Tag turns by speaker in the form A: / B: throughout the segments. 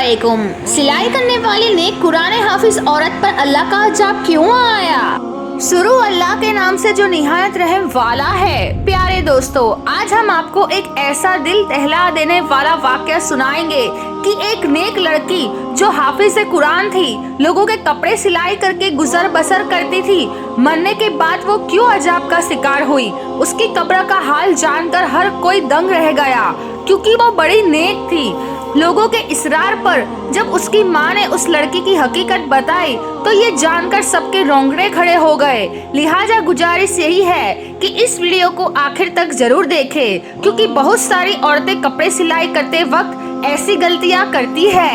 A: अस्सलामुअलैकुम। सिलाई करने वाली नेक कुरान हाफिज औरत पर अल्लाह का अजाब क्यों आया? शुरू अल्लाह के नाम से जो निहायत रहम वाला है। प्यारे दोस्तों, आज हम आपको एक ऐसा दिल दहला देने वाला वाक़या सुनाएंगे कि एक नेक लड़की जो हाफिज कुरान थी, लोगों के कपड़े सिलाई करके गुजर बसर करती थी, मरने के बाद वो क्यों अजाब का शिकार हुई। उसकी कब्र का हाल जानकर हर कोई दंग रह गया, क्योंकि वो बड़ी नेक थी। लोगों के इसरार पर जब उसकी माँ ने उस लड़की की हकीकत बताई तो ये जानकर सबके रोंगटे खड़े हो गए। लिहाजा गुजारिश यही है कि इस वीडियो को आखिर तक जरूर देखें, क्योंकि बहुत सारी औरतें कपड़े सिलाई करते वक्त ऐसी गलतियाँ करती है।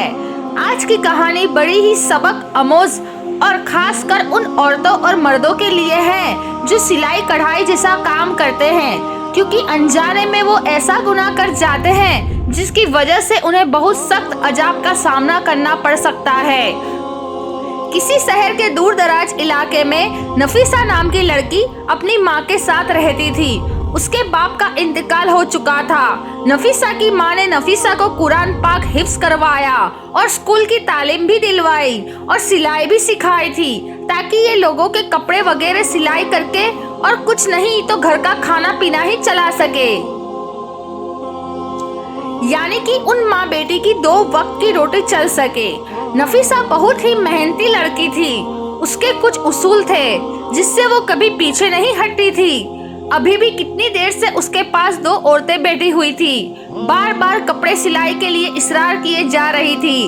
A: आज की कहानी बड़ी ही सबक आमोज और खास कर उन औरतों और मर्दों के लिए है जो सिलाई कढ़ाई जैसा काम करते हैं, क्योंकि अनजाने में वो ऐसा गुनाह कर जाते हैं जिसकी वजह से उन्हें बहुत सख्त अजाब का सामना करना पड़ सकता है। किसी शहर के दूर दराज इलाके में नफीसा नाम की लड़की अपनी माँ के साथ रहती थी। उसके बाप का इंतकाल हो चुका था। नफीसा की माँ ने नफीसा को कुरान पाक हिफ्ज करवाया और स्कूल की तालीम भी दिलवाई और सिलाई भी सिखाई थी, ताकि ये लोगों के कपड़े वगैरह सिलाई करके और कुछ नहीं तो घर का खाना पीना ही चला सके। यानी कि उन माँ बेटी की 2 वक्त की रोटी चल सके। नफीसा बहुत ही मेहनती लड़की थी। उसके कुछ उसूल थे जिससे वो कभी पीछे नहीं हटती थी। अभी भी कितनी देर से उसके पास 2 औरतें बैठी हुई थी, बार बार कपड़े सिलाई के लिए इसरार किए जा रही थी,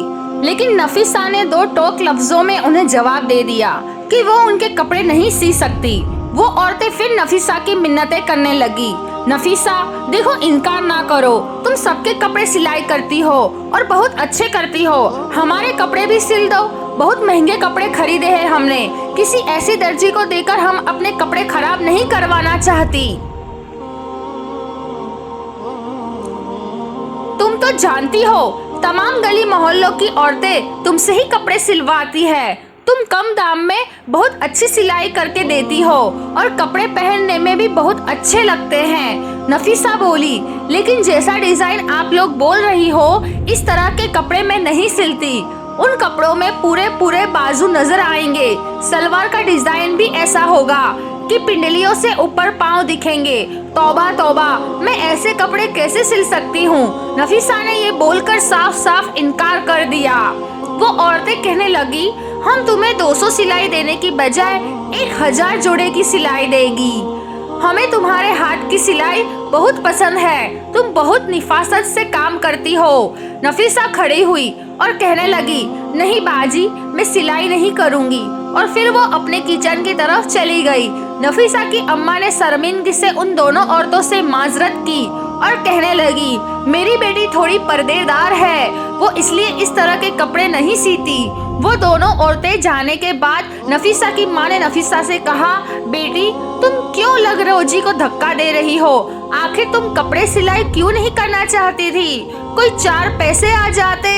A: लेकिन नफीसा ने 2 टोक लफ्जों में उन्हें जवाब दे दिया कि वो उनके कपड़े नहीं सी सकती। वो औरतें फिर नफीसा की मिन्नतें करने लगी। नफीसा, देखो, इनकार ना करो, तुम सबके कपड़े सिलाई करती हो और बहुत अच्छे करती हो, हमारे कपड़े भी सिल दो। बहुत महंगे कपड़े खरीदे हैं हमने, किसी ऐसी दर्जी को देकर हम अपने कपड़े खराब नहीं करवाना चाहती। तुम तो जानती हो तमाम गली मोहल्लों की औरतें तुमसे ही कपड़े सिलवाती है। तुम कम दाम में बहुत अच्छी सिलाई करके देती हो और कपड़े पहनने में भी बहुत अच्छे लगते हैं। नफीसा बोली, लेकिन जैसा डिजाइन आप लोग बोल रही हो, इस तरह के कपड़े मैं नहीं सिलती। उन कपड़ों में पूरे पूरे बाजू नजर आएंगे। सलवार का डिजाइन भी ऐसा होगा कि पिंडलियों से ऊपर पाँव दिखेंगे। तौबा तौबा, मैं ऐसे कपड़े कैसे सिल सकती हूँ। नफीसा ने ये बोलकर साफ साफ इनकार कर दिया। वो औरतें कहने लगी, हम तुम्हें 200 सिलाई देने की बजाय 1000 जोड़े की सिलाई देगी। हमें तुम्हारे हाथ की सिलाई बहुत पसंद है, तुम बहुत निफासत से काम करती हो। नफीसा खड़ी हुई और कहने लगी, नहीं बाजी, मैं सिलाई नहीं करूंगी। और फिर वो अपने किचन की तरफ चली गई। नफीसा की अम्मा ने शर्मिंदगी से उन दोनों औरतों से माजरत की और कहने लगी, मेरी बेटी थोड़ी पर्देदार है, वो इसलिए इस तरह के कपड़े नहीं सीती। वो दोनों औरतें जाने के बाद नफीसा की माँ ने नफीसा से कहा, बेटी, तुम क्यों लग रोजी को धक्का दे रही हो? आखिर तुम कपड़े सिलाई क्यों नहीं करना चाहती थी? कोई 4 पैसे आ जाते।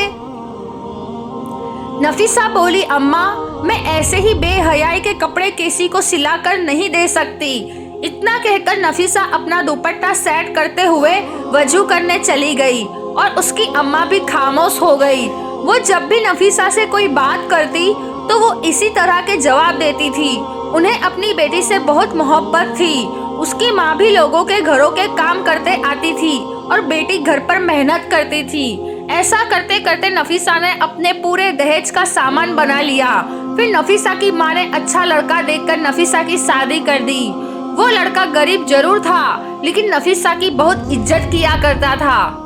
A: नफीसा बोली, अम्मा, मैं ऐसे ही बेहयाई के कपड़े किसी को सिला कर नहीं दे सकती। इतना कहकर नफीसा अपना दुपट्टा सेट करते हुए वजू करने चली गई और उसकी अम्मा भी खामोश हो गई। वो जब भी नफीसा से कोई बात करती तो वो इसी तरह के जवाब देती थी। उन्हें अपनी बेटी से बहुत मोहब्बत थी। उसकी माँ भी लोगों के घरों के काम करते आती थी और बेटी घर पर मेहनत करती थी। ऐसा करते करते नफीसा ने अपने पूरे दहेज का सामान बना लिया। फिर नफीसा की माँ ने अच्छा लड़का देखकर नफीसा की शादी कर दी। वो लड़का गरीब जरूर था, लेकिन नफीसा की बहुत इज्जत किया करता था।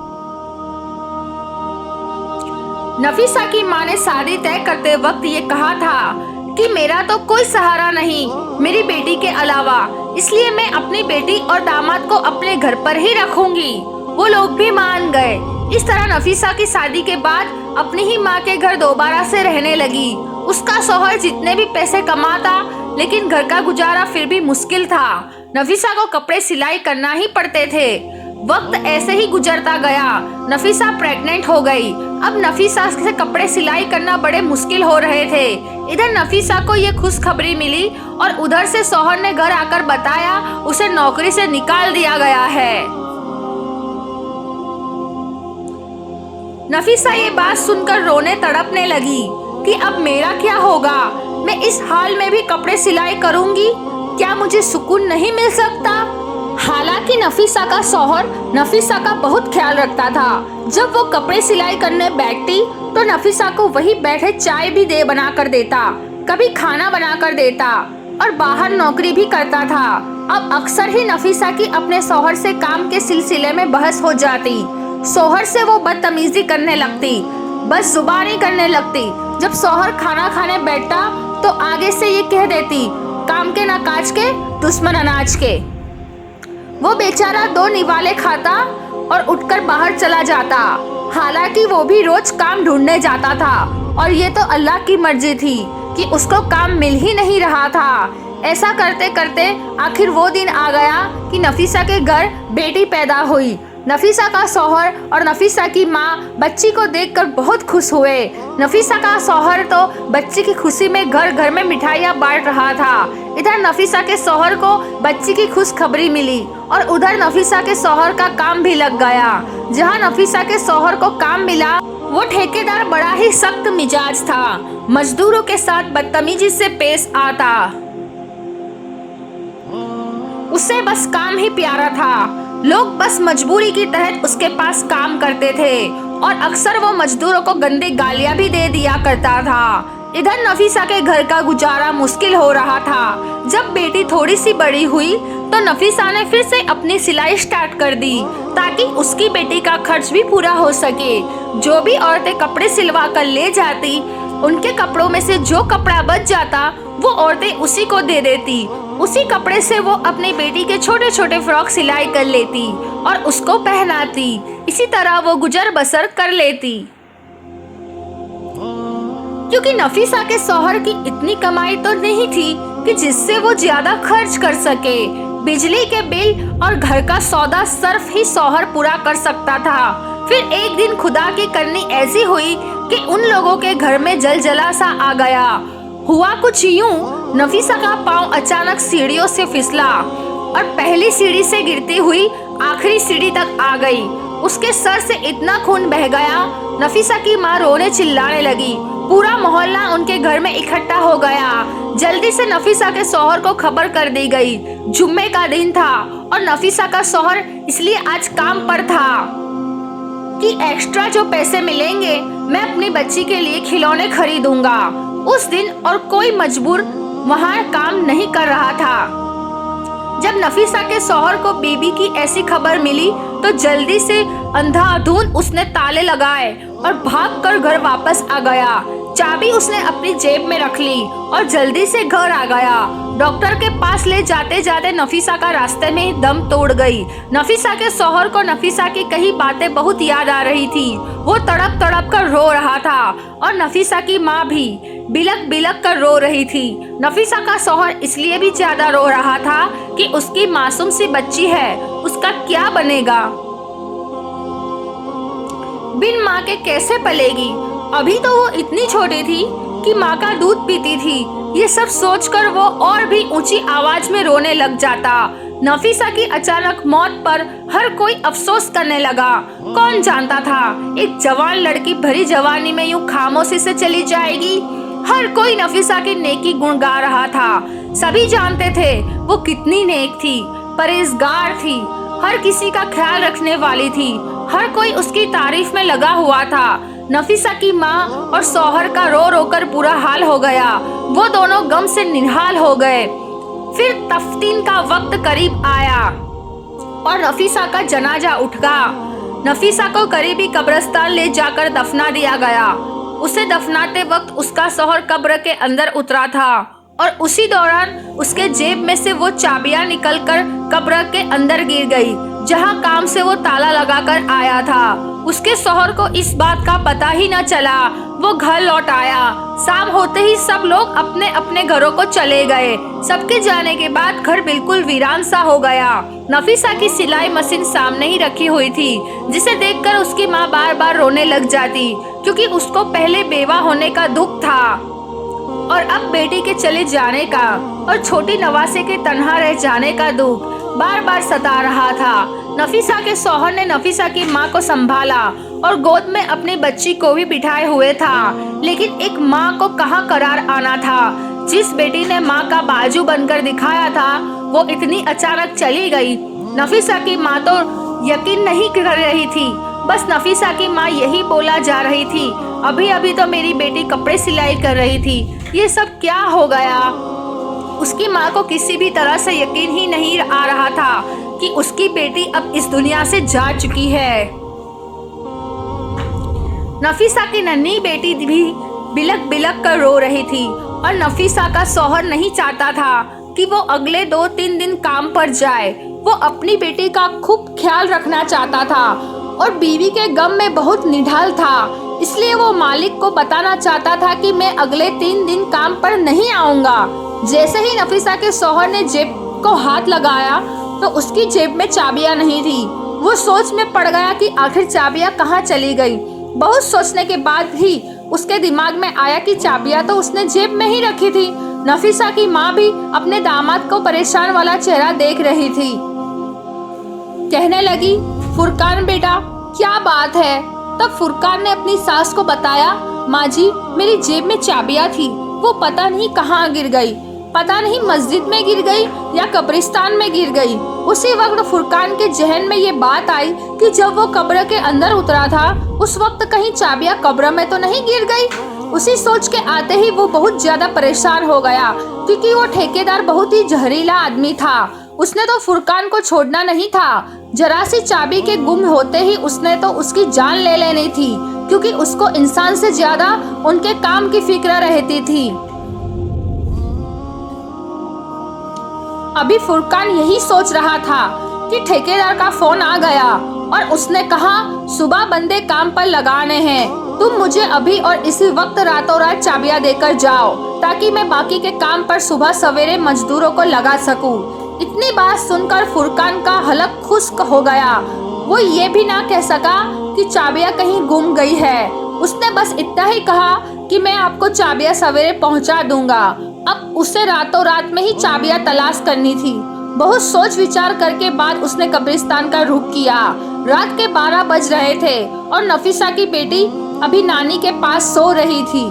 A: नफीसा की माँ ने शादी तय करते वक्त ये कहा था कि मेरा तो कोई सहारा नहीं मेरी बेटी के अलावा, इसलिए मैं अपनी बेटी और दामाद को अपने घर पर ही रखूंगी। वो लोग भी मान गए। इस तरह नफीसा की शादी के बाद अपनी ही माँ के घर दोबारा से रहने लगी। उसका शौहर जितने भी पैसे कमाता, लेकिन घर का गुजारा फिर भी मुश्किल था। नफीसा को कपड़े सिलाई करना ही पड़ते थे। वक्त ऐसे ही गुजरता गया। नफीसा प्रेग्नेंट हो गई। अब नफीसा से कपड़े सिलाई करना बड़े मुश्किल हो रहे थे। इधर नफीसा को ये खुशखबरी मिली और उधर से शौहर ने घर आकर बताया उसे नौकरी से निकाल दिया गया है। नफीसा ये बात सुनकर रोने तड़पने लगी कि अब मेरा क्या होगा। मैं इस हाल में भी कपड़े सिलाई करूंगी, क्या मुझे सुकून नहीं मिल सकता। हालांकि नफीसा का शौहर नफीसा का बहुत ख्याल रखता था। जब वो कपड़े सिलाई करने बैठती तो नफीसा को वही बैठे चाय भी दे बना कर देता, कभी खाना बना कर देता और बाहर नौकरी भी करता था। अब अक्सर ही नफीसा की अपने शौहर से काम के सिलसिले में बहस हो जाती। शौहर से वो बदतमीजी करने लगती, बस जुबानी करने लगती। जब शौहर खाना खाने बैठता तो आगे से ये कह देती, काम के ना काज के, दुश्मन अनाज के। वो बेचारा दो निवाले खाता और उठकर बाहर चला जाता। हालांकि वो भी रोज काम ढूंढने जाता था और ये तो अल्लाह की मर्जी थी कि उसको काम मिल ही नहीं रहा था। ऐसा करते करते आखिर वो दिन आ गया कि नफीसा के घर बेटी पैदा हुई। नफीसा का शौहर और नफीसा की माँ बच्ची को देखकर बहुत खुश हुए। नफीसा का शौहर तो बच्ची की खुशी में घर घर में मिठाइयाँ बांट रहा था। इधर नफीसा के शौहर को बच्ची की खुशखबरी मिली और उधर नफीसा के शौहर का काम भी लग गया। जहाँ नफीसा के शौहर को काम मिला वो ठेकेदार बड़ा ही सख्त मिजाज था, मजदूरों के साथ बदतमीजी से पेश आता। उसे बस काम ही प्यारा था। लोग बस मजबूरी के तहत उसके पास काम करते थे और अक्सर वो मजदूरों को गंदी गालियां भी दे दिया करता था। इधर नफीसा के घर का गुजारा मुश्किल हो रहा था। जब बेटी थोड़ी सी बड़ी हुई तो नफीसा ने फिर से अपनी सिलाई स्टार्ट कर दी ताकि उसकी बेटी का खर्च भी पूरा हो सके। जो भी औरतें कपड़े सिलवा कर ले जाती, उनके कपड़ों में से जो कपड़ा बच जाता वो औरतें उसी को दे देती। उसी कपड़े से वो अपनी बेटी के छोटे छोटे फ्रॉक सिलाई कर लेती और उसको पहनाती। इसी तरह वो गुजर बसर कर लेती। क्योंकि नफीसा के शौहर की इतनी कमाई तो नहीं थी कि जिससे वो ज्यादा खर्च कर सके। बिजली के बिल और घर का सौदा सिर्फ ही शौहर पूरा कर सकता था। फिर एक दिन खुदा की करनी ऐसी हुई कि उन लोगों के घर में जलजला सा आ गया। हुआ कुछ यूं, नफीसा का पांव अचानक सीढ़ियों से फिसला और पहली सीढ़ी से गिरती हुई आखिरी सीढ़ी तक आ गई। उसके सर से इतना खून बह गया, नफीसा की माँ रोने चिल्लाने लगी। पूरा मोहल्ला उनके घर में इकट्ठा हो गया। जल्दी से नफीसा के शौहर को खबर कर दी गई। जुम्मे का दिन था और नफीसा का शौहर इसलिए आज काम पर था कि एक्स्ट्रा जो पैसे मिलेंगे मैं अपनी बच्ची के लिए खिलौने खरीदूंगा। उस दिन और कोई मजबूर वहाँ काम नहीं कर रहा था। जब नफीसा के शौहर को बीबी की ऐसी खबर मिली तो जल्दी से अंधाधुंध उसने ताले लगाए और भागकर घर वापस आ गया। चाबी उसने अपनी जेब में रख ली और जल्दी से घर आ गया। डॉक्टर के पास ले जाते जाते नफीसा का रास्ते में ही दम तोड़ गई। नफीसा के शौहर को नफीसा की कई बातें बहुत याद आ रही थी। वो तड़प तड़प कर रो रहा था और नफीसा की माँ भी बिलक बिलक कर रो रही थी। नफीसा का शौहर इसलिए भी ज्यादा रो रहा था कि उसकी मासूम सी बच्ची है, उसका क्या बनेगा। बिन माँ के कैसे पलेगी। अभी तो वो इतनी छोटी थी कि माँ का दूध पीती थी। ये सब सोचकर वो और भी ऊंची आवाज में रोने लग जाता। नफीसा की अचानक मौत पर हर कोई अफसोस करने लगा। कौन जानता था एक जवान लड़की भरी जवानी में यूं खामोशी से चली जाएगी। हर कोई नफीसा की नेकी गुण गा रहा था। सभी जानते थे वो कितनी नेक थी, परहेजगार थी, हर किसी का ख्याल रखने वाली थी। हर कोई उसकी तारीफ में लगा हुआ था। नफीसा की माँ और शौहर का रो रो कर बुरा हाल हो गया। वो दोनों गम से निहाल हो गए। फिर तफ्तीन का वक्त करीब आया और नफीसा का जनाजा उठ गया। नफीसा को करीबी कब्रिस्तान ले जाकर दफना दिया गया। उसे दफनाते वक्त उसका शौहर कब्र के अंदर उतरा था और उसी दौरान उसके जेब में से वो चाबियां निकलकर कब्र के अंदर गिर गई, जहां काम से वो ताला लगाकर आया था। उसके शौहर को इस बात का पता ही न चला। वो घर लौट आया। शाम होते ही सब लोग अपने अपने घरों को चले गए। सबके जाने के बाद घर बिल्कुल वीरान सा हो गया। नफीसा की सिलाई मशीन सामने ही रखी हुई थी, जिसे देखकर उसकी माँ बार बार रोने लग जाती, क्योंकि उसको पहले बेवा होने का दुख था और अब बेटी के चले जाने का और छोटी नवासे के तन्हा रह जाने का दुख बार बार सता रहा था। नफीसा के शौहर ने नफीसा की माँ को संभाला और गोद में अपनी बच्ची को भी बिठाए हुए था, लेकिन एक माँ को कहाँ करार आना था। जिस बेटी ने माँ का बाजू बनकर दिखाया था वो इतनी अचानक चली गई। नफीसा की माँ तो यकीन नहीं कर रही थी। बस नफीसा की माँ यही बोला जा रही थी, अभी अभी तो मेरी बेटी कपड़े सिलाई कर रही थी, ये सब क्या हो गया। उसकी माँ को किसी भी तरह से यकीन ही नहीं आ रहा था कि उसकी बेटी अब इस दुनिया से जा चुकी है। नफीसा की नन्ही बेटी भी बिलक बिलक कर रो रही थी और नफीसा का शौहर नहीं चाहता था कि वो अगले 2-3 दिन काम पर जाए। वो अपनी बेटी का खूब ख्याल रखना चाहता था और बीवी के गम में बहुत निढाल था, इसलिए वो मालिक को बताना चाहता था कि मैं अगले 3 दिन काम पर नहीं आऊंगा। जैसे ही नफीसा के शौहर ने जेब को हाथ लगाया तो उसकी जेब में चाबियां नहीं थी। वो सोच में पड़ गया कि आखिर चाबियां कहाँ चली गई। बहुत सोचने के बाद भी उसके दिमाग में आया कि चाबियां तो उसने जेब में ही रखी थी। नफीसा की माँ भी अपने दामाद को परेशान वाला चेहरा देख रही थी। कहने लगी, फुरकान बेटा क्या बात है। तब फुरकान ने अपनी सास को बताया, माँ जी मेरी जेब में चाबियां थी, वो पता नहीं कहाँ गिर गई, पता नहीं मस्जिद में गिर गई या कब्रिस्तान में गिर गई। उसी वक्त फुरकान के जहन में ये बात आई कि जब वो कब्र के अंदर उतरा था उस वक्त कहीं चाबियां कब्र में तो नहीं गिर गई। उसी सोच के आते ही वो बहुत ज्यादा परेशान हो गया, क्योंकि वो ठेकेदार बहुत ही जहरीला आदमी था। उसने तो फुरकान को छोड़ना नहीं था। जरा सी चाबी के गुम होते ही उसने तो उसकी जान ले लेनी थी, क्योंकि उसको इंसान से ज्यादा उनके काम की फिक्र रहती थी। अभी फुरकान यही सोच रहा था कि ठेकेदार का फोन आ गया और उसने कहा, सुबह बंदे काम पर लगाने हैं, तुम मुझे अभी और इसी वक्त रातों रात चाबियां देकर जाओ ताकि मैं बाकी के काम पर सुबह सवेरे मजदूरों को लगा सकूं। इतनी बात सुनकर फुरकान का हलक खुश्क हो गया। वो ये भी ना कह सका कि चाबियां कहीं गुम गई है। उसने बस इतना ही कहा कि मैं आपको चाबियां सवेरे पहुंचा दूंगा। अब उसे रातों रात में ही चाबियां तलाश करनी थी। बहुत सोच विचार करके बाद उसने कब्रिस्तान का रुख किया। रात के 12 बज रहे थे और नफीसा की बेटी अभी नानी के पास सो रही थी।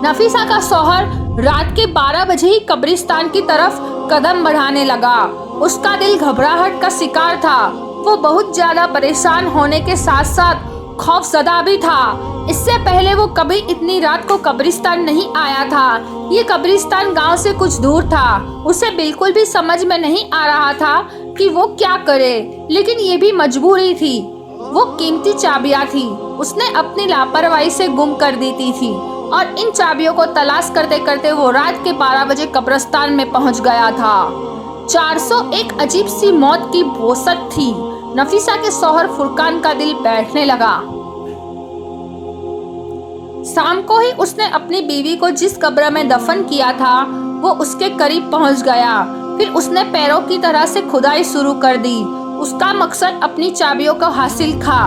A: नफीसा का शौहर रात के 12 बजे ही कब्रिस्तान की तरफ कदम बढ़ाने लगा। उसका दिल घबराहट का शिकार था। वो बहुत ज्यादा परेशान होने के साथ साथ खौफजदा भी था। इससे पहले वो कभी इतनी रात को कब्रिस्तान नहीं आया था। ये कब्रिस्तान गांव से कुछ दूर था। उसे बिल्कुल भी समझ में नहीं आ रहा था कि वो क्या करे, लेकिन ये भी मजबूरी थी। वो कीमती चाबियां थी, उसने अपनी लापरवाही से गुम कर दी थी और इन चाबियों को तलाश करते करते वो रात के 12 बजे कब्रिस्तान में पहुंच गया था। 401 अजीब सी मौत की बोसत थी। नफीसा के शौहर फुरकान का दिल बैठने लगा। शाम को ही उसने अपनी बीवी को जिस कब्र में दफन किया था वो उसके करीब पहुंच गया। फिर उसने पैरों की तरह से खुदाई शुरू कर दी। उसका मकसद अपनी चाबियों को हासिल था।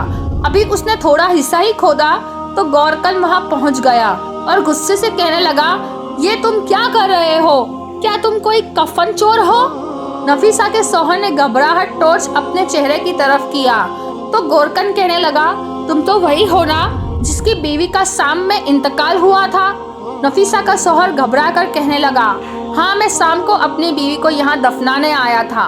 A: अभी उसने थोड़ा हिस्सा ही खोदा तो गौरकन वहां पहुंच गया और गुस्से से कहने लगा, ये तुम क्या कर रहे हो? क्या तुम कोई कफन चोर हो? नफीसा के शौहर ने घबराहट टॉर्च अपने चेहरे की तरफ किया तो गौरकन कहने लगा, तुम तो वही हो ना जिसकी बीवी का शाम में इंतकाल हुआ था? नफीसा का शौहर घबरा कर कहने लगा, हाँ मैं शाम को अपनी बीवी को यहाँ दफनाने आया था,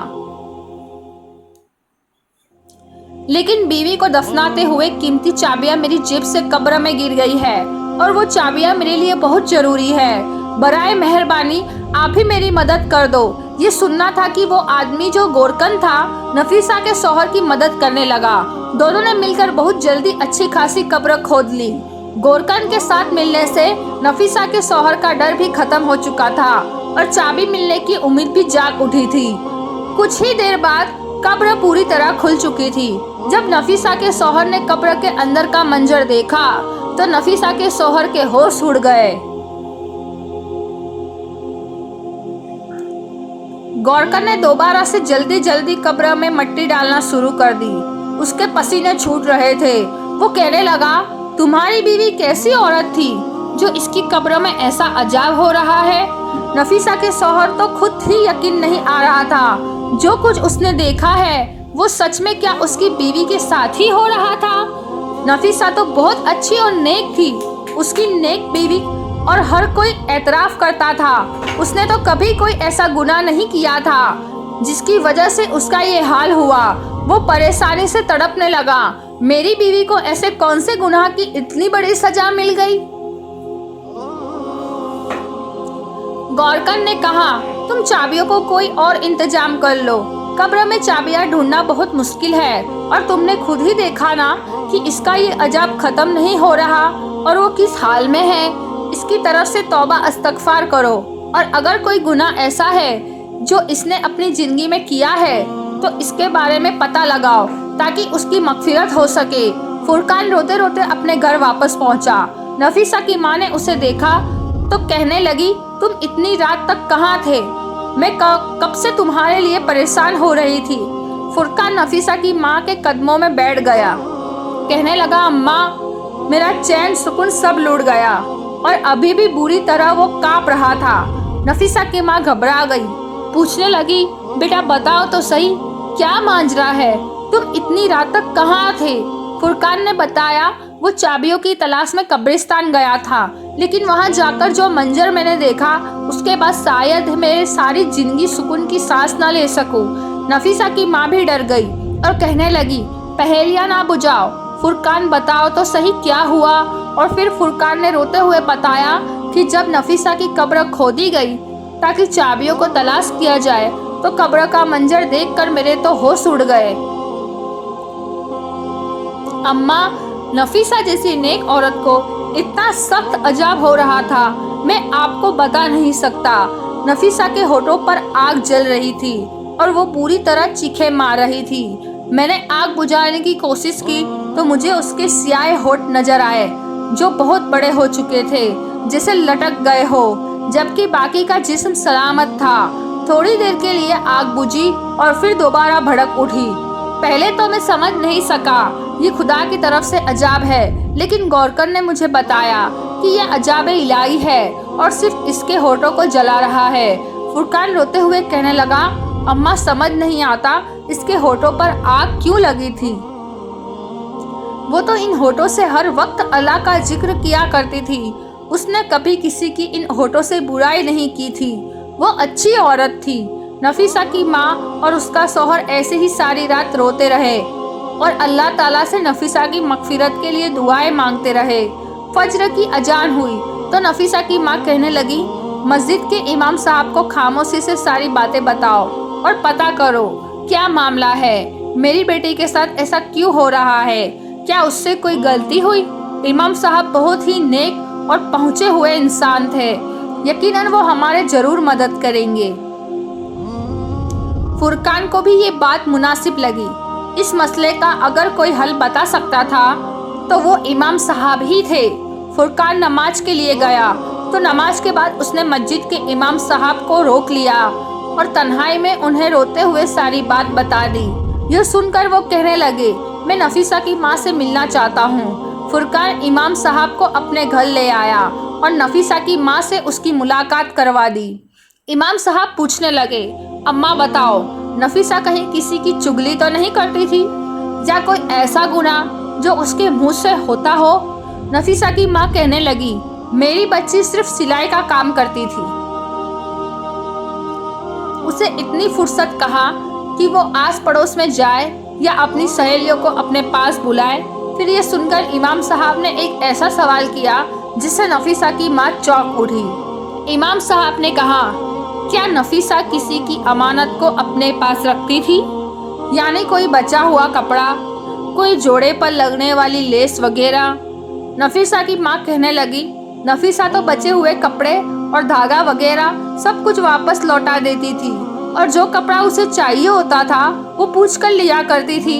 A: लेकिन बीवी को दफनाते हुए कीमती चाबियां मेरी जेब से कब्र में गिर गई है और वो चाबियां मेरे लिए बहुत जरूरी है। बराए मेहरबानी आप ही मेरी मदद कर दो। ये सुनना था कि वो आदमी जो गोरकन था नफीसा के शौहर की मदद करने लगा। दोनों ने मिलकर बहुत जल्दी अच्छी खासी कब्र खोद ली। गोरकन के साथ मिलने से नफीसा के शौहर का डर भी खत्म हो चुका था और चाबी मिलने की उम्मीद भी जाग उठी थी। कुछ ही देर बाद कब्र पूरी तरह खुल चुकी थी। जब नफीसा के शौहर ने कब्र के अंदर का मंजर देखा तो नफीसा के शौहर के होश उड़ गए। गौरकन ने दोबारा से जल्दी जल्दी कब्र में मिट्टी डालना शुरू कर दी। उसके पसीने छूट रहे थे। वो कहने लगा, तुम्हारी बीवी कैसी औरत थी जो इसकी कब्र में ऐसा अजाब हो रहा है? नफीसा के शौहर तो खुद ही यकीन नहीं आ रहा था। जो कुछ उसने देखा है वो सच में क्या उसकी बीवी के साथ ही हो रहा था। नफीसा तो बहुत अच्छी और नेक थी। उसकी नेक बीवी और हर कोई एतराफ करता था। उसने तो कभी कोई ऐसा गुनाह नहीं किया था जिसकी वजह से उसका ये हाल हुआ। वो परेशानी से तड़पने लगा। मेरी बीवी को ऐसे कौन से गुनाह की इतनी बड़ी सजा मिल गई। गौरकन ने कहा, तुम चाबियों को कोई और इंतजाम कर लो। कब्र में चाबियां ढूंढना बहुत मुश्किल है और तुमने खुद ही देखा ना कि इसका ये अजाब खत्म नहीं हो रहा और वो किस हाल में है। इसकी तरफ से तौबा इस्तगफार करो और अगर कोई गुनाह ऐसा है जो इसने अपनी जिंदगी में किया है तो इसके बारे में पता लगाओ ताकि उसकी मगफिरत हो सके। फुरकान रोते रोते अपने घर वापस पहुंचा। नफीसा की माँ ने उसे देखा तो कहने लगी, तुम इतनी रात तक कहाँ थे? मैं कब से तुम्हारे लिए परेशान हो रही थी। फुरकान नफीसा की माँ के कदमों में बैठ गया। कहने लगा, अम्मा, मेरा चैन सुकून सब लुट गया और अभी भी बुरी तरह वो कांप रहा था। नफीसा की माँ घबरा गई। पूछने लगी, बेटा बताओ तो सही, क्या मांजरा है? तुम इतनी रात तक कहाँ थे? फुरकान ने बताया, वो चाबियों की तलाश में कब्रिस्तान गया था, लेकिन वहाँ जाकर जो मंजर मैंने देखा उसके बाद शायद मैं सारी जिंदगी सुकून की सांस न ले सकूं। नफीसा की माँ भी डर गई और कहने लगी, पहेलियाँ ना बुझाओ, फुरकान बताओ तो सही क्या हुआ। और फिर फुरकान ने रोते हुए बताया कि जब नफीसा की कब्र खोदी गई ताकि चाबियों को तलाश किया जाए तो कब्र का मंजर देखकर मेरे तो होश उड़ गए। अम्मा, नफीसा जैसी नेक औरत को इतना सख्त अजाब हो रहा था, मैं आपको बता नहीं सकता। नफीसा के होठों पर आग जल रही थी और वो पूरी तरह चीखें मार रही थी। मैंने आग बुझाने की कोशिश की तो मुझे उसके स्याहे होठ नजर आए जो बहुत बड़े हो चुके थे, जैसे लटक गए हो, जबकि बाकी का जिस्म सलामत था। थोड़ी देर के लिए आग बुझी और फिर दोबारा भड़क उठी। पहले तो मैं समझ नहीं सका ये खुदा की तरफ से अजाब है, लेकिन गौरकन ने मुझे बताया कि यह अजाब इलाही है और सिर्फ इसके होठों को जला रहा है। फुरकान रोते हुए कहने लगा, अम्मा समझ नहीं आता इसके होठों पर आग क्यों लगी थी। वो तो इन होठों से हर वक्त अल्लाह का जिक्र किया करती थी। उसने कभी किसी की इन होठों से बुराई नहीं की थी। वो अच्छी औरत थी। नफीसा की माँ और उसका शौहर ऐसे ही सारी रात रोते रहे और अल्लाह ताला से नफीसा की मगफिरत के लिए दुआएं मांगते रहे। फज्र की अजान हुई तो नफीसा की माँ कहने लगी, मस्जिद के इमाम साहब को खामोशी से सारी बातें बताओ और पता करो क्या मामला है। मेरी बेटी के साथ ऐसा क्यों हो रहा है? क्या उससे कोई गलती हुई? इमाम साहब बहुत ही नेक और पहुँचे हुए इंसान थे। यकीनन वो हमारे जरूर मदद करेंगे। फुरकान को भी ये बात मुनासिब लगी। इस मसले का अगर कोई हल बता सकता था तो वो इमाम साहब ही थे। फुरकान नमाज के लिए गया तो नमाज के बाद उसने मस्जिद के इमाम साहब को रोक लिया और तन्हाई में उन्हें रोते हुए सारी बात बता दी। यह सुनकर वो कहने लगे, मैं नफीसा की माँ से मिलना चाहता हूँ। फुरकान इमाम साहब को अपने घर ले आया और नफीसा की माँ से उसकी मुलाकात करवा दी। इमाम साहब पूछने लगे, अम्मा बताओ, नफीसा कहीं किसी की चुगली तो नहीं करती थी या कोई ऐसा गुनाह जो उसके मुंह से होता हो? नफीसा की माँ कहने लगी, मेरी बच्ची सिर्फ सिलाई का काम करती थी। उसे इतनी फुर्सत कहा कि वो आस पड़ोस में जाए या अपनी सहेलियों को अपने पास बुलाए। फिर ये सुनकर इमाम साहब ने एक ऐसा सवाल किया जिससे नफीसा की माँ चौंक उठी। इमाम साहब ने कहा, क्या नफीसा किसी की अमानत को अपने पास रखती थी? यानी कोई बचा हुआ कपड़ा, कोई जोड़े पर लगने वाली लेस वगैरह? नफीसा की माँ कहने लगी, नफीसा तो बचे हुए कपड़े और धागा वगैरह सब कुछ वापस लौटा देती थी और जो कपड़ा उसे चाहिए होता था वो पूछ कर लिया करती थी।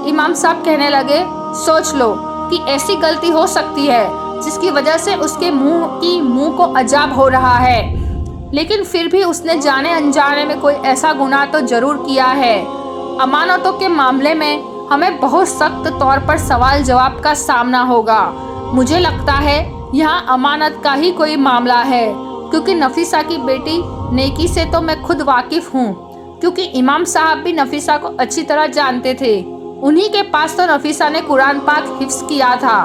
A: इमाम साहब कहने लगे, सोच लो कि ऐसी गलती हो सकती है जिसकी वजह से उसके मुंह को अजाब हो रहा है, लेकिन फिर भी उसने जाने अनजाने में कोई ऐसा गुनाह तो जरूर किया है। अमानतों के मामले में हमें बहुत सख्त तौर पर सवाल जवाब का सामना होगा। मुझे लगता है यहाँ अमानत का ही कोई मामला है। क्योंकि नफीसा की बेटी नेकी से तो मैं खुद वाकिफ हूँ, क्योंकि इमाम साहब भी नफीसा को अच्छी तरह जानते थे। उन्हीं के पास तो नफीसा ने कुरान पाक हिफ्स किया था।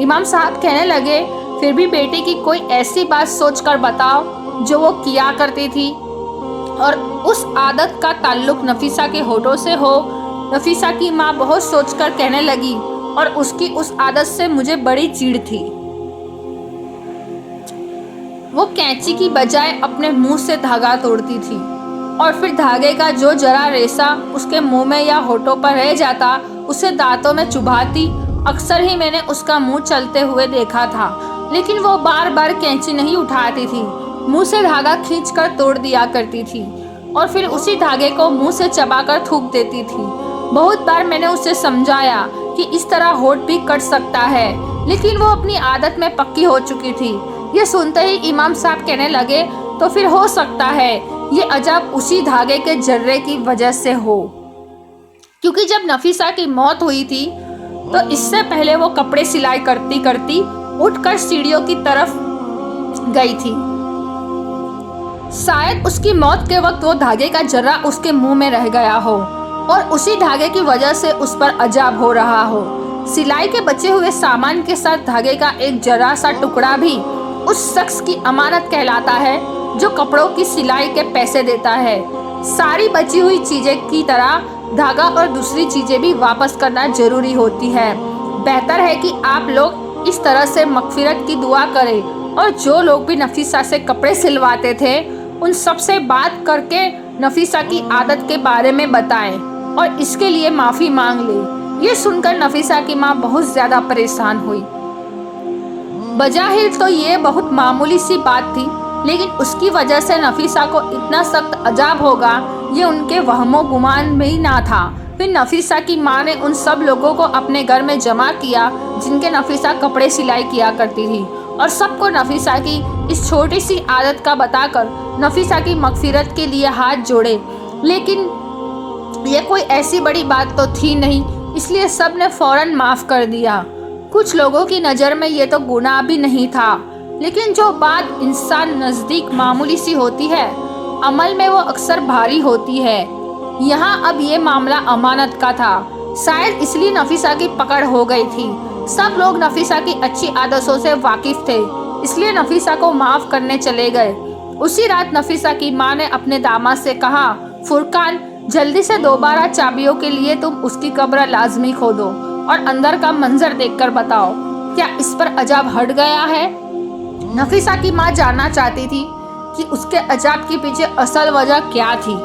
A: इमाम साहब कहने लगे, फिर भी बेटी की कोई ऐसी बात सोचकर बताओ जो वो किया करती थी और उस आदत का ताल्लुक नफीसा के होठों से हो। नफीसा की माँ बहुत सोचकर कहने लगी, और उसकी उस आदत से मुझे बड़ी चिढ़ थी। वो कैंची की बजाय अपने मुंह से धागा तोड़ती थी और फिर धागे का जो जरा रेशा उसके मुंह में या होठों पर रह जाता उसे दांतों में चुभाती। अक्सर ही मैंने उसका मुंह चलते हुए देखा था, लेकिन वो बार बार कैंची नहीं उठाती थी, मुंह से धागा खींचकर तोड़ दिया करती थी और फिर उसी धागे को मुंह से चबाकर थूक देती थी। बहुत बार मैंने उसे समझाया कि इस तरह होठ भी कट सकता है, लेकिन वो अपनी आदत में पक्की हो चुकी थी। ये सुनते ही इमाम साहब कहने लगे, तो फिर हो सकता है ये अजब उसी धागे के जर्रे की वजह से हो, क्योंकि जब नफीसा की मौत हुई थी तो इससे पहले वो कपड़े सिलाई करती करती उठकर सीढ़ियों की तरफ गई थी। शायद उसकी मौत के वक्त वो धागे का जर्रा उसके मुंह में रह गया हो और उसी धागे की वजह से उस पर अजाब हो रहा हो। सिलाई के बचे हुए सामान के साथ धागे का एक जरा सा टुकड़ा भी उस शख्स की अमानत कहलाता है जो कपड़ों की सिलाई के पैसे देता है। सारी बची हुई चीजें की तरह धागा और दूसरी चीजें भी वापस करना जरूरी होती है। बेहतर है कि आप लोग इस तरह से मगफिरत की दुआ करें और जो लोग भी नफीसा से कपड़े सिलवाते थे उन सब से बात करके नफीसा की आदत के बारे में बताएं और इसके लिए माफ़ी मांग लें। ये सुनकर नफीसा की माँ बहुत ज़्यादा परेशान हुई। बजाहिर तो ये बहुत मामूली सी बात थी, लेकिन उसकी वजह से नफीसा को इतना सख्त अजाब होगा ये उनके वहमो गुमान में ही ना था। फिर नफीसा की माँ ने उन सब लोगों को अपने घर में जमा किया जिनके नफीसा कपड़े सिलाई किया करती थी और सबको नफीसा की इस छोटी सी आदत का बताकर नफीसा की मगफिरत के लिए हाथ जोड़े। लेकिन ये कोई ऐसी बड़ी बात तो थी नहीं, इसलिए सब ने फौरन माफ़ कर दिया। कुछ लोगों की नज़र में ये तो गुनाह भी नहीं था, लेकिन जो बात इंसान नज़दीक मामूली सी होती है अमल में वो अक्सर भारी होती है। यहाँ अब ये मामला अमानत का था, शायद इसलिए नफीसा की पकड़ हो गई थी। सब लोग नफीसा की अच्छी आदतों से वाकिफ थे, इसलिए नफीसा को माफ़ करने चले गए। उसी रात नफीसा की माँ ने अपने दामाद से कहा, फुरकान जल्दी से दोबारा चाबियों के लिए तुम उसकी कब्र लाजमी खोदो और अंदर का मंजर देखकर बताओ क्या इस पर अजाब हट गया है। नफीसा की माँ जानना चाहती थी कि उसके अजाब के पीछे असल वजह क्या थी।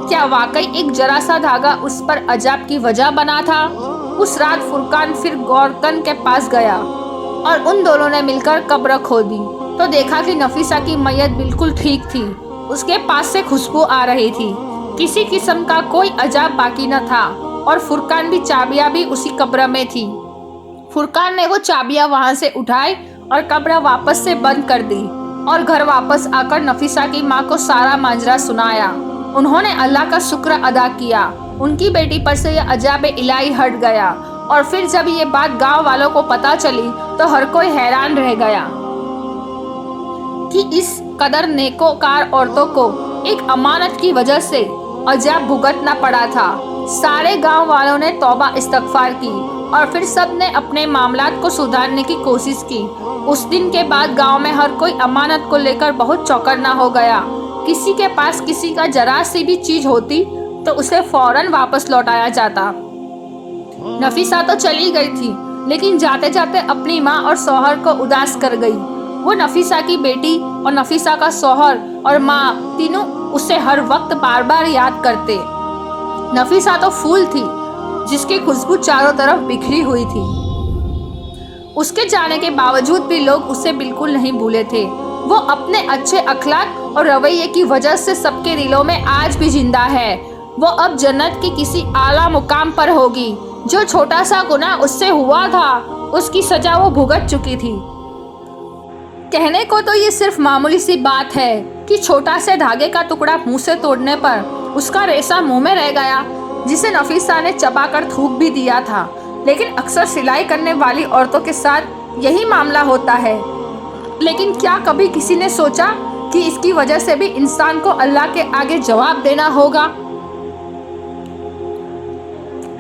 A: क्या वाकई एक जरा सा धागा उस पर अजाब की वजह बना था। उस रात फुरकान फिर गौरतन के पास गया और उन दोनों ने मिलकर कब्र खोदी तो देखा कि नफीसा की मैयत बिल्कुल ठीक थी। उसके पास से खुशबू आ रही थी, किसी किस्म का कोई अजाब बाकी न था और फुरकान भी चाबियां भी उसी कब्र में थी। फुरकान ने वो चाबियां वहां से उठाई और कब्र वापस से बंद कर दी और घर वापस आकर नफीसा की माँ को सारा माजरा सुनाया। उन्होंने अल्लाह का शुक्र अदा किया, उनकी बेटी पर से यह अजाब इलाही हट गया। और फिर जब ये बात गांव वालों को पता चली तो हर कोई हैरान रह गया कि इस कदर नेकोकार औरतों को एक अमानत की वजह से अजाब भुगतना पड़ा था। सारे गांव वालों ने तौबा इस्तगफार की और फिर सब ने अपने मामलात को सुधारने की कोशिश की। उस दिन के बाद गांव में हर कोई अमानत को लेकर बहुत चौकन्ना हो गया। किसी के पास किसी का जरा सी भी चीज होती तो उसे फौरन वापस लौटाया जाता। नफीसा तो चली गई थी, लेकिन जाते जाते अपनी माँ और शौहर को उदास कर गई। वो नफीसा की बेटी और नफीसा का शौहर और माँ तीनों उसे हर वक्त बार बार याद करते। नफीसा तो फूल थी जिसकी खुशबू चारों तरफ बिखरी हुई थी। उसके जाने के बावजूद भी लोग उसे बिल्कुल नहीं भूले थे। वो अपने अच्छे अखलाक और रवैये की वजह से सबके दिलों में आज भी जिंदा है। वो अब जन्नत की किसी आला मुकाम पर होगी। जो छोटा सा गुनाह उससे हुआ था उसकी सजा वो भुगत चुकी थी। कहने को तो ये सिर्फ मामूली सी बात है कि छोटा से धागे का टुकड़ा मुंह से तोड़ने पर उसका रेशा मुंह में रह गया, जिसे नफीसा ने चबाकर थूक भी दिया था। लेकिन अक्सर सिलाई करने वाली औरतों के साथ यही मामला होता है। लेकिन क्या कभी किसी ने सोचा कि इसकी वजह से भी इंसान को अल्लाह के आगे जवाब देना होगा।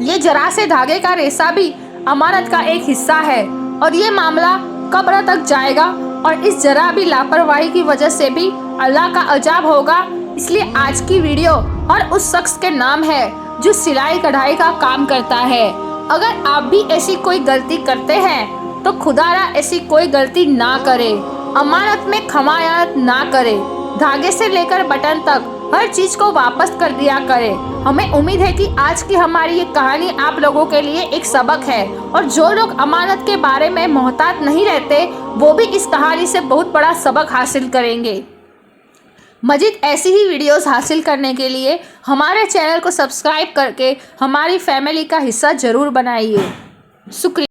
A: ये जरा से धागे का रेशा भी अमानत का एक हिस्सा है और ये मामला कब्र तक जाएगा और इस जरा भी लापरवाही की वजह से भी अल्लाह का अजाब होगा। इसलिए आज की वीडियो और उस शख्स के नाम है जो सिलाई कढ़ाई का काम करता है। अगर आप भी ऐसी कोई गलती करते हैं तो खुदारा ऐसी कोई गलती ना करे, अमानत में खयानत ना करे, धागे से लेकर बटन तक हर चीज को वापस कर दिया करे। हमें उम्मीद है कि आज की हमारी ये कहानी आप लोगों के लिए एक सबक है और जो लोग अमानत के बारे में मोहतात नहीं रहते वो भी इस कहानी से बहुत बड़ा सबक हासिल करेंगे। मजीद ऐसी ही वीडियोस हासिल करने के लिए हमारे चैनल को सब्सक्राइब करके हमारी फैमिली का हिस्सा जरूर बनाइए। शुक्रिया।